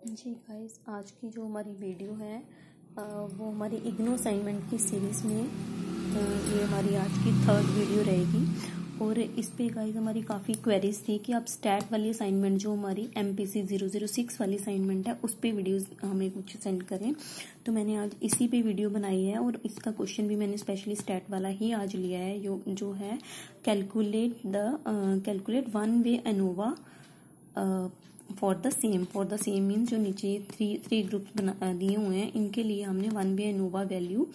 जी guys, आज की जो हमारी वीडियो है वो हमारी इग्नो असाइनमेंट की सीरीज़ में ये हमारी आज की थर्ड वीडियो रहेगी। और इस पे गाइस हमारी काफ़ी क्वेरीज थी कि आप स्टैट वाली असाइनमेंट जो हमारी MPC 006 वाली असाइनमेंट है उस पे वीडियोस हमें कुछ सेंड करें। तो मैंने आज इसी पे वीडियो बनाई है और इसका क्वेश्चन भी मैंने स्पेशली स्टैट वाला ही आज लिया है जो है calculate one way ANOVA for the same means जो नीचे थ्री ग्रुप्स दिए हुए हैं इनके लिए हमने वन वे एनोवा वैल्यू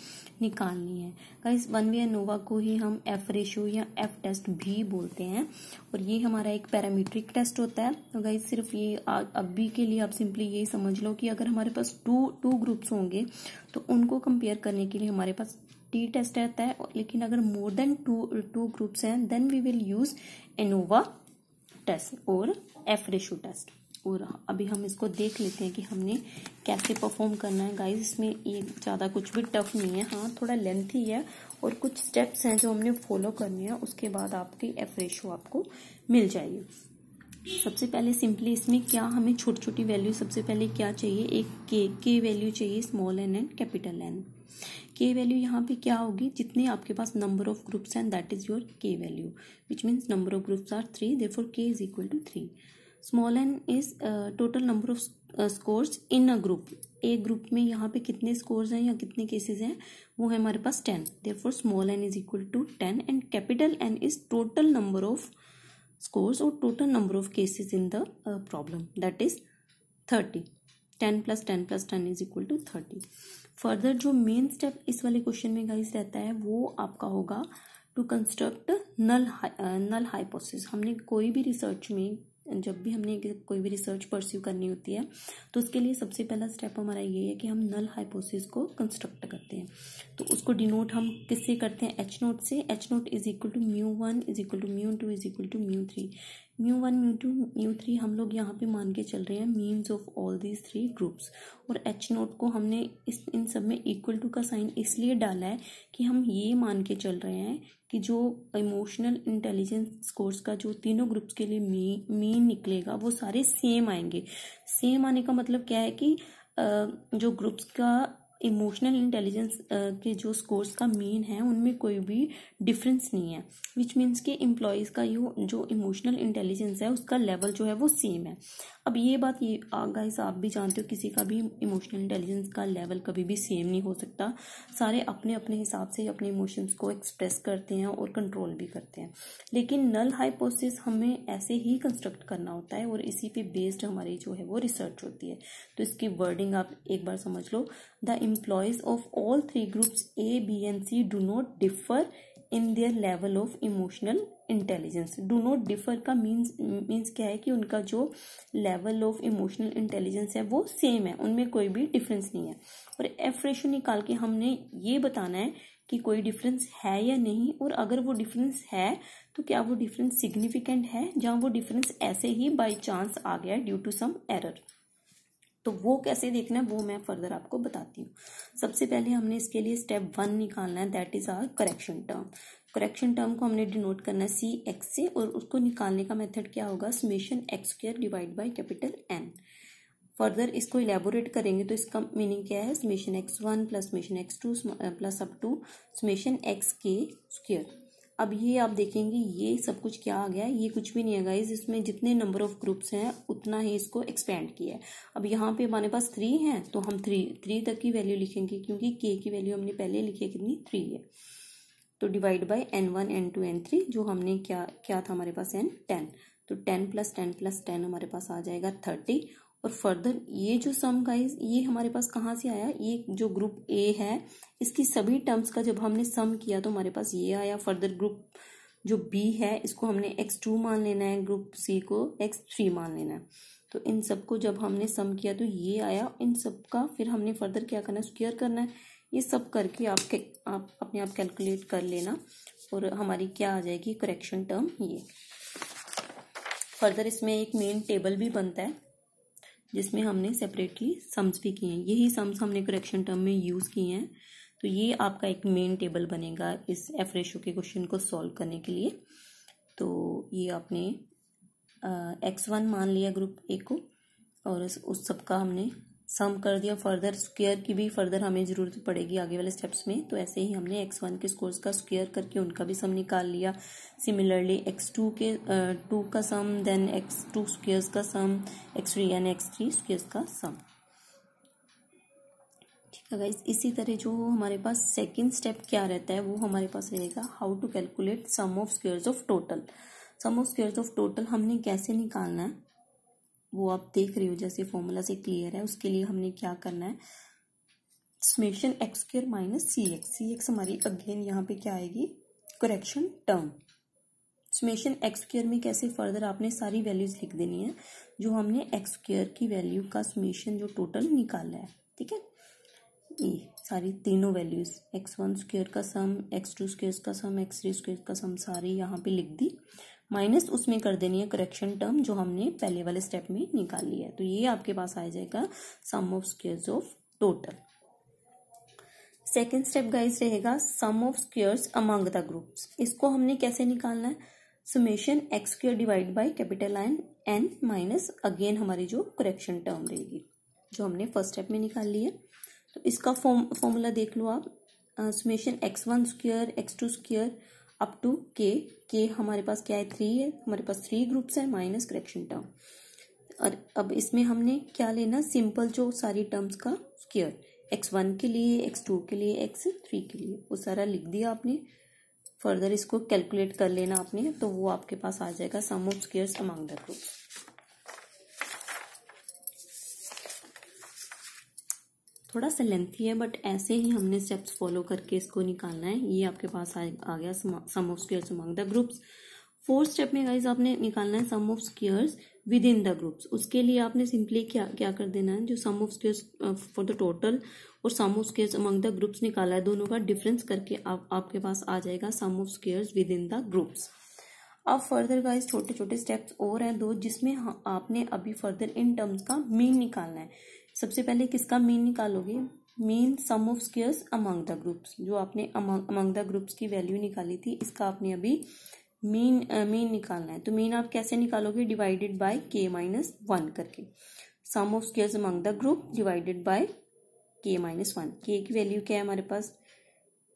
निकालनी है। गाइस, वन वे एनोवा को ही हम एफ रेशियो या एफ टेस्ट भी बोलते हैं और ये हमारा एक पैरामीट्रिक टेस्ट होता है। तो गाइस, सिर्फ ये अभी के लिए आप सिंपली यही समझ लो कि अगर हमारे पास टू ग्रुप्स होंगे तो उनको कंपेयर करने के लिए हमारे पास टी टेस्ट रहता है, लेकिन अगर मोर देन टू ग्रुप्स हैं then we will use ANOVA test और एफ रेशियो टेस्ट। और अभी हम इसको देख लेते हैं कि हमने कैसे परफॉर्म करना है। गाइस, इसमें ये ज़्यादा कुछ भी टफ नहीं है, हाँ थोड़ा लेंथी है और कुछ स्टेप्स हैं जो हमने फॉलो करने हैं, उसके बाद आपकी एफ रेशियो आपको मिल जाएगी। सबसे पहले सिंपली इसमें क्या हमें छोटी छोटी वैल्यू सबसे पहले क्या चाहिए, एक के वैल्यू चाहिए, small N and capital N. K value यहाँ पे क्या होगी, जितने आपके पास नंबर ऑफ ग्रुप्स हैं that is your K value, which means number of groups are 3, therefore K is equal to 3। Small N is total number of scores in a group. एक group में यहाँ पे कितने स्कोर्स हैं या कितने cases हैं, वो है हमारे पास 10, therefore small N is equal to 10 and capital N is total number of scores और total number of cases in the problem that is 30। 10 + 10 + 10 is equal to 30। Further जो मेन स्टेप इस वाले क्वेश्चन में गाइस रहता है वो आपका होगा टू कंस्ट्रक्ट नल हाइपोथेसिस। हमने कोई भी रिसर्च में जब भी हमने कोई भी रिसर्च परस्यू करनी होती है तो उसके लिए सबसे पहला स्टेप हमारा ये है कि हम नल हाइपोथेसिस को कंस्ट्रक्ट करते हैं। तो उसको डिनोट हम किससे करते हैं, एच नोट से। H naught is equal to μ1 is equal to μ2 is equal to μ3। μ1 μ2 μ3 हम लोग यहाँ पे मान के चल रहे हैं means of all these 3 groups. और एच नोट को हमने इन सब में इक्वल टू का साइन इसलिए डाला है कि हम ये मान के चल रहे हैं कि जो इमोशनल इंटेलिजेंस स्कोर्स का जो तीनों ग्रुप्स के लिए मीन निकलेगा वो सारे सेम आएंगे। सेम आने का मतलब क्या है कि जो ग्रुप्स का इमोशनल इंटेलिजेंस के जो स्कोर्स का मीन है उनमें कोई भी डिफरेंस नहीं है, विच मीन्स कि एम्प्लॉयज़ का जो इमोशनल इंटेलिजेंस है उसका लेवल जो है वो सेम है। अब ये बात ये गाइस आप भी जानते हो किसी का भी इमोशनल इंटेलिजेंस का लेवल कभी भी सेम नहीं हो सकता। सारे अपने अपने हिसाब से अपने इमोशंस को एक्सप्रेस करते हैं और कंट्रोल भी करते हैं। लेकिन नल हाइपोथेसिस हमें ऐसे ही कंस्ट्रक्ट करना होता है और इसी पे बेस्ड हमारी जो है वो रिसर्च होती है। तो इसकी वर्डिंग आप एक बार समझ लो, the employees of all 3 groups A, B and C do not differ in their level of emotional intelligence। do not differ का मीन्स क्या है कि उनका जो लेवल ऑफ इमोशनल इंटेलिजेंस है वो सेम है, उनमें कोई भी डिफरेंस नहीं है। और एफ रेशियो निकाल के हमने ये बताना है कि कोई डिफरेंस है या नहीं, और अगर वो डिफरेंस है तो क्या वो डिफरेंस सिग्निफिकेंट है, जहाँ वो डिफरेंस ऐसे ही बाई चांस आ गया ड्यू टू सम एरर। तो वो कैसे देखना है वो मैं फर्दर आपको बताती हूँ। सबसे पहले हमने इसके लिए स्टेप 1 निकालना है, that is our correction term. Correction term को हमने डिनोट करना है CX से और उसको निकालने का मेथड क्या होगा, summation x² divide by capital N। Further इसको इलेबोरेट करेंगे तो इसका मीनिंग क्या है, summation x1 plus summation x2 plus up to summation xk²। अब ये आप देखेंगे ये सब कुछ क्या आ गया है, ये कुछ भी नहीं है गाइज, इसमें जितने नंबर ऑफ ग्रुप्स हैं उतना ही इसको एक्सपेंड किया है। अब यहाँ पे हमारे पास 3 हैं तो हम 3 तक की वैल्यू लिखेंगे क्योंकि k की वैल्यू हमने पहले लिखी है कितनी, 3 है। तो divide by n1 n2 n3 जो हमने क्या था हमारे पास n 10, तो 10 + 10 + 10 हमारे पास आ जाएगा 30। और फर्दर ये जो सम गाइज ये हमारे पास कहाँ से आया, ये जो ग्रुप A है इसकी सभी टर्म्स का जब हमने सम किया तो हमारे पास ये आया। फर्दर ग्रुप जो B है इसको हमने x2 मान लेना है, ग्रुप C को x3 मान लेना है। तो इन सबको जब हमने सम किया तो ये आया, इन सब का फिर हमने फर्दर क्या करना है, स्क्वायर करना है। ये सब करके आप अपने आप कैलकुलेट कर लेना और हमारी क्या आ जाएगी करेक्शन टर्म ये। फर्दर इसमें एक मेन टेबल भी बनता है जिसमें हमने सेपरेटली सम्स भी किए हैं, यही सम्स हमने करेक्शन टर्म में यूज़ किए हैं। तो ये आपका एक मेन टेबल बनेगा इस एफ रेशियो के क्वेश्चन को सॉल्व करने के लिए। तो ये आपने x1 मान लिया ग्रुप A को और उस सब का हमने सम कर दिया। फर्दर स्क्वायर की भी फर्दर हमें जरूरत पड़ेगी आगे वाले स्टेप्स में, तो ऐसे ही हमने x1 के स्कोर्स का स्क्वायर करके उनका भी सम निकाल लिया। सिमिलरली x2 के 2 का सम, देन x2 स्क्वायर्स का सम, x3 एंड x3 स्क्वायर्स का सम। ठीक है गाइस, इसी तरह जो हमारे पास सेकंड स्टेप क्या रहता है वो हमारे पास रहेगा how to calculate sum of squares of total. Sum of squares of total हमने कैसे निकालना है वो आप देख रहे हो, जैसे फॉर्मूला से क्लियर है। उसके लिए हमने क्या करना है, समेशन एक्स स्क्वायर माइनस सी एक्स हमारी अगेन यहाँ पे क्या आएगी, correction term. Summation X square में कैसे, फर्दर आपने सारी वैल्यूज लिख देनी है जो हमने एक्स स्क्वायर की वैल्यू का समेशन जो टोटल निकाला है। ठीक है, ये सारी तीनों वैल्यूज, x1 स्क्वायर का सम, x2 स्क्वायर का सम, x3 स्क्वायर का सम सारी यहाँ पे लिख दी, माइनस उसमें कर देनी है करेक्शन टर्म जो हमने पहले वाले स्टेप में निकाल लिया है। तो ये आपके पास आ जाएगा sum of squares of total. Second step guys रहेगा sum of squares among the groups. इसको हमने कैसे निकालना है, summation X square divide by capital N minus again हमारी जो करेक्शन टर्म रहेगी जो हमने फर्स्ट स्टेप में निकाल ली है। तो इसका फॉर्मूला देख लो आप, summation x1 square x2 square up to के हमारे पास क्या है 3 है, हमारे पास 3 ग्रुप्स है माइनस करेक्शन टर्म। और अब इसमें हमने क्या लेना, सिंपल जो सारी टर्म्स का स्क्वायर, x1 के लिए, x2 के लिए, x3 के लिए, वो सारा लिख दिया आपने। फर्दर इसको कैलकुलेट कर लेना आपने, तो वो आपके पास आ जाएगा sum of squares among the groups. थोड़ा सा लेंथी है बट ऐसे ही हमने स्टेप्स फॉलो करके इसको निकालना है। ये आपके पास आ गया sum of squares among the groups. Fourth step में गाइस आपने निकालना है sum of squares within the groups. उसके लिए आपने सिंपली क्या कर देना है, जो sum of squares for the total और sum of squares among the groups निकाला है, दोनों का डिफरेंस करके आपके पास आ जाएगा sum of squares within the groups. अब फर्दर गाइस छोटे छोटे स्टेप्स और हैं दो, जिसमें आपने अभी फर्दर इन टर्म्स का मीन निकालना है। सबसे पहले किसका मीन निकालोगे, mean sum of squares among the groups. जो आपने अमंग द ग्रुप्स की वैल्यू निकाली थी, इसका आपने अभी मीन निकालना है। तो मीन आप कैसे निकालोगे, डिवाइडेड बाय k माइनस 1 करके। Sum of squares among the group divided by k minus 1। k की वैल्यू क्या है हमारे पास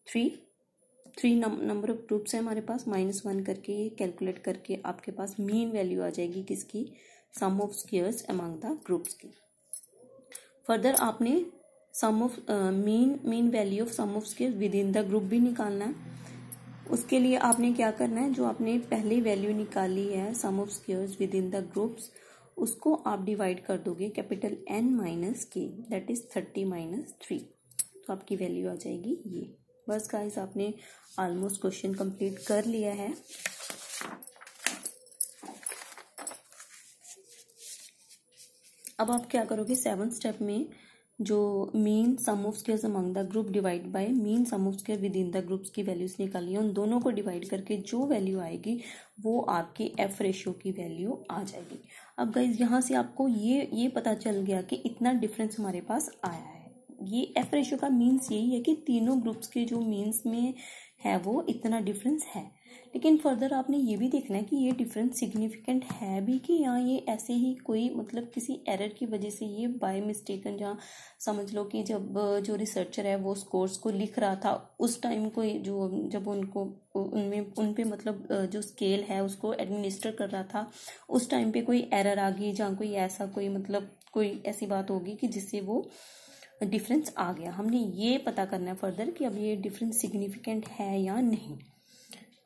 3 नंबर ऑफ ग्रुप्स है हमारे पास, -1 करके ये कैलकुलेट करके आपके पास मीन वैल्यू आ जाएगी किसकी, sum of squares among the groups की। फर्दर आपने sum of mean value of sum of squares within the group भी निकालना है। उसके लिए आपने क्या करना है, जो आपने पहले वैल्यू निकाली है sum of squares within the groups, उसको आप डिवाइड कर दोगे capital N minus K, that is 30 minus 3। तो आपकी वैल्यू आ जाएगी ये। बस गाइस आपने ऑलमोस्ट क्वेश्चन कंप्लीट कर लिया है। अब आप क्या करोगे, 7th स्टेप में जो mean sum of squares among the group divide by mean sum of square within the groups की वैल्यूज निकाली है, उन दोनों को डिवाइड करके जो वैल्यू आएगी वो आपकी एफ रेशियो की वैल्यू आ जाएगी। अब गाइज यहाँ से आपको ये पता चल गया कि इतना डिफरेंस हमारे पास आया है। ये एफ रेशियो का मीन्स यही है कि तीनों ग्रुप्स के जो मीन्स में है वो इतना डिफरेंस है। लेकिन फर्दर आपने ये भी देखना है कि ये डिफरेंस सिग्निफिकेंट है भी कि यहाँ ये ऐसे ही कोई मतलब किसी एरर की वजह से ये बाय मिस्टेकन, जहाँ समझ लो कि जब जो रिसर्चर है वो स्कोर्स को लिख रहा था उस टाइम को जब उनको उन पे मतलब जो स्केल है उसको एडमिनिस्टर कर रहा था, उस टाइम पे कोई एरर आ गई, जहाँ कोई ऐसा कोई ऐसी बात होगी कि जिससे वो डिफरेंस आ गया। हमने ये पता करना है फर्दर कि अब ये डिफरेंस सिग्निफिकेंट है या नहीं।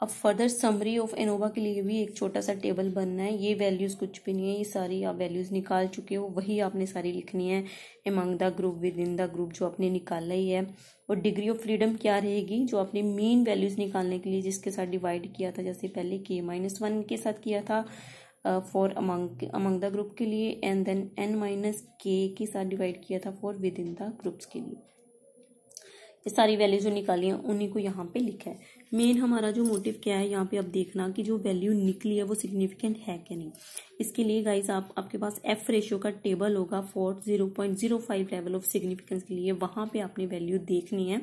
अब फर्दर समरी ऑफ एनोवा के लिए भी एक छोटा सा टेबल बनना है। ये वैल्यूज कुछ भी नहीं है, ये सारी आप वैल्यूज निकाल चुके हो, वही आपने सारी लिखनी है among the group with in the group जो आपने निकाला ही है। और डिग्री ऑफ फ्रीडम क्या रहेगी, जो आपने मीन वैल्यूज निकालने के लिए जिसके साथ डिवाइड किया था, जैसे पहले k-1 के साथ किया था फॉर अमंग द ग्रुप के लिए, एंड देन n-k के साथ डिवाइड किया था for with in the groups के लिए। ये सारी वैल्यूज जो निकाली हैं उन्हीं को यहाँ पे लिखा है। मेन हमारा जो मोटिव क्या है यहाँ पे अब देखना कि जो वैल्यू निकली है वो सिग्निफिकेंट है क्या नहीं। इसके लिए गाइज आपके पास एफ रेशियो का टेबल होगा फॉर 0.05 लेवल ऑफ सिग्निफिकेंस के लिए, वहां पे आपने वैल्यू देखनी है।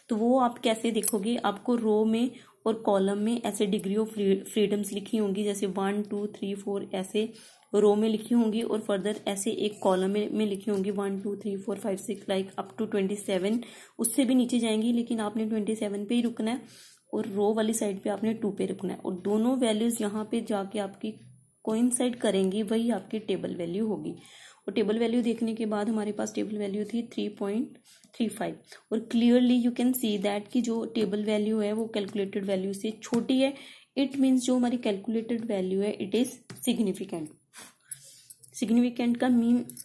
तो वो आप कैसे देखोगे, आपको रो में और कॉलम में ऐसे डिग्री ऑफ फ्रीडम्स लिखी होंगी, जैसे 1 2 3 4 ऐसे रो में लिखी होंगी और फर्दर ऐसे एक कॉलम में लिखी होंगी 1 2 3 4 5 6 लाइक अप टू 27, उससे भी नीचे जाएंगी, लेकिन आपने 27 पे ही रुकना है और रो वाली साइड पे आपने 2 पे रुकना है, और दोनों वैल्यूज यहाँ पे जाके आपकी कोइंसाइड करेंगी, वही आपकी टेबल वैल्यू होगी। और टेबल वैल्यू देखने के बाद हमारे पास टेबल वैल्यू थी 3.35, और clearly you can see that कि जो टेबल वैल्यू है वो कैलकुलेटेड वैल्यू से छोटी है। इट मीन्स जो हमारी कैलकुलेटेड वैल्यू है इट इज सिग्निफिकेंट। सिग्निफिकेंट का मीन्स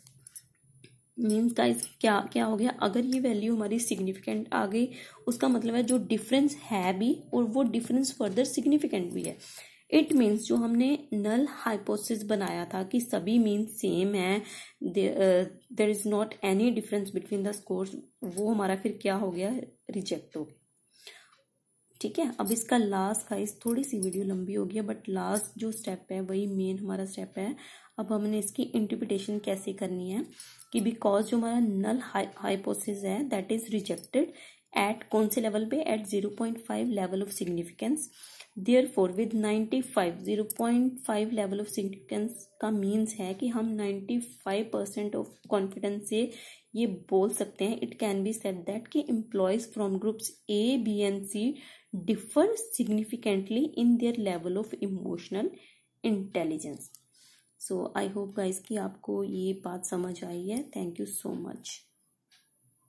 का क्या हो गया, अगर ये वैल्यू हमारी सिग्निफिकेंट आ गई उसका मतलब है जो डिफरेंस है भी और वो डिफरेंस फर्दर सिग्निफिकेंट भी है। इट मीन्स जो हमने नल हाइपोथेसिस बनाया था कि सभी मीन सेम है, there is not any difference between the scores, वो हमारा फिर क्या हो गया, रिजेक्ट हो गया। ठीक है, अब इसका लास्ट का इस थोड़ी सी वीडियो लंबी हो गई बट लास्ट जो स्टेप है वही मेन हमारा स्टेप है। अब हमने इसकी इंटरप्रिटेशन कैसे करनी है कि बिकॉज जो हमारा नल हाइपोथेसिस है दैट इज रिजेक्टेड एट कौन से लेवल पे, at 0.5 level of significance. Therefore with 95 0.5 level of significance का मीन्स है कि हम 95% ऑफ कॉन्फिडेंस से ये बोल सकते हैं, it can be said that कि employees from groups A B and C differ significantly in their level of emotional intelligence. So I hope guys कि आपको ये बात समझ आई है। Thank you so much.